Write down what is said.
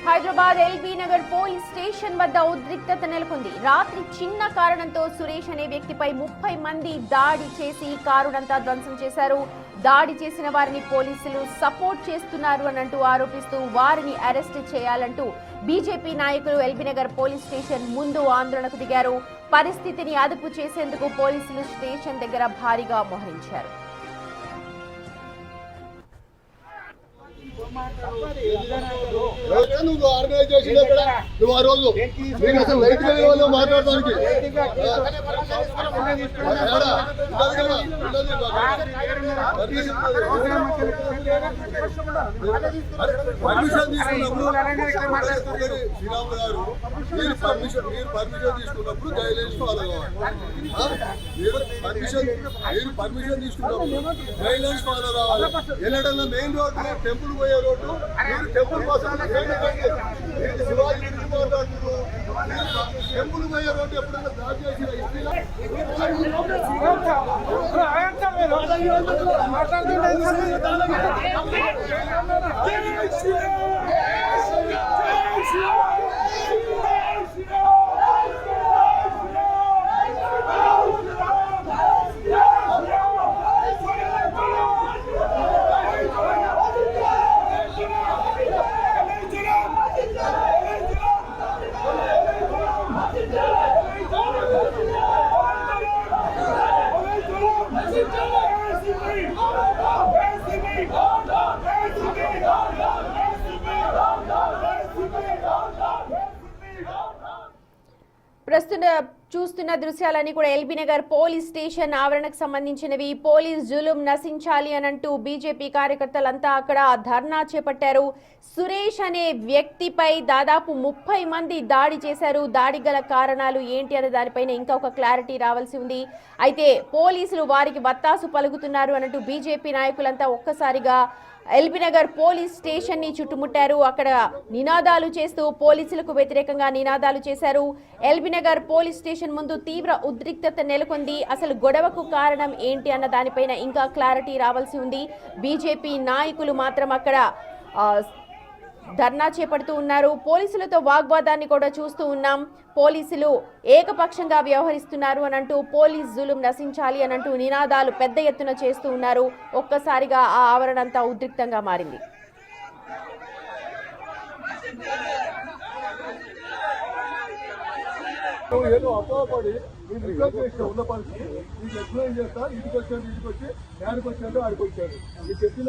Hyderabad LB Nagar police station వద్ద ఉద్రిక్తత నెలకొంది. రాత్రి చిన్న కారణంతో సురేష్ అనే వ్యక్తిపై 30 మంది దాడి చేసి కారునంతా ధ్వంసం చేశారు. దాడి చేసిన వారిని పోలీసులు సపోర్ట్ చేస్తున్నారు అనంటూ ఆరోపిస్తూ వారిని అరెస్ట్ చేయాలంటూ బీజేపీ నాయకులు ఎల్బీ నగర్ పోలీస్ స్టేషన్ ముందు ఆందోళనకు దిగారు. పరిస్థితిని అదుపు చేసేందుకు పోలీసులు స్టేషన్ దగ్గర భారీగా మోహరించారు. నువ్వు ఆర్గనైజ్ చేసింది ఎక్కడ? నువ్వు ఆ రోజు నీకు అసలు లైట్ వాళ్ళు మాట్లాడడానికి పర్మిషన్ తీసుకున్నప్పుడు శ్రీరాములు గారు మీరు పర్మిషన్ తీసుకున్నప్పుడు గైడ్లైన్స్ ఫాలో కావాలి. మీరు పర్మిషన్ తీసుకున్నప్పుడు గైడ్లైన్స్ ఫాలో కావాలి. ఎన్నడన్నా మెయిన్ రోడ్ టెంపుల్ పోయే రోడ్డు మీరు టెంపుల్ కోసం శివాజీ గురించి మాట్లాడుతున్నారు. టెంపుల్ పోయే రోడ్డు ఎప్పుడైనా దాడి చేసిన ప్రస్తుతం చూస్తున్న దృశ్యాలన్నీ కూడా ఎల్బీ నగర్ పోలీస్ స్టేషన్ ఆవరణకు సంబంధించినవి. పోలీస్ జులుం నశించాలి అనంటూ బీజేపీ కార్యకర్తలంతా అక్కడ ధర్నా చేపట్టారు. సురేష్ అనే వ్యక్తిపై దాదాపు 30 మంది దాడి చేశారు. దాడి గల కారణాలు ఏంటి అనే దానిపైన ఇంకా ఒక క్లారిటీ రావాల్సి ఉంది. అయితే పోలీసులు వారికి వత్తాసు పలుకుతున్నారు అనంటూ బీజేపీ నాయకులంతా ఒక్కసారిగా ఎల్బీ నగర్ పోలీస్ స్టేషన్ ని చుట్టుముట్టారు. అక్కడ నినాదాలు చేస్తూ పోలీసులకు వ్యతిరేకంగా నినాదాలు చేశారు. ఎల్బీ నగర్ పోలీస్ స్టేషన్ ముందు తీవ్ర ఉద్రిక్తత నెలకొంది. అసలు గొడవకు కారణం ఏంటి అన్న దానిపైన ఇంకా క్లారిటీ రావాల్సి ఉంది. బీజేపీ నాయకులు మాత్రం అక్కడ ధర్నా చేపడుతూ ఉన్నారు. పోలీసులతో వాగ్వాదాన్ని కూడా చూస్తూ ఉన్నాం. పోలీసులు ఏకపక్షంగా వ్యవహరిస్తున్నారు అనంటూ పోలీస్ జులుం నశించాలి అనంటూ నినాదాలు పెద్ద ఎత్తున చేస్తూ ఉన్నారు. ఒక్కసారిగా ఆ ఆవరణ అంతా ఉద్రిక్తంగా మారింది. ఏదో అపోహపడి మీరు రిక్వెస్ట్ చేసిన ఉన్న పరిస్థితి మీకు ఎక్స్ప్లెయిన్ చేస్తా. ఇంటికి వచ్చాను ఇంటికి వచ్చి ఆడికి వచ్చాను ఆడికి వచ్చాను మీకు చెప్పిన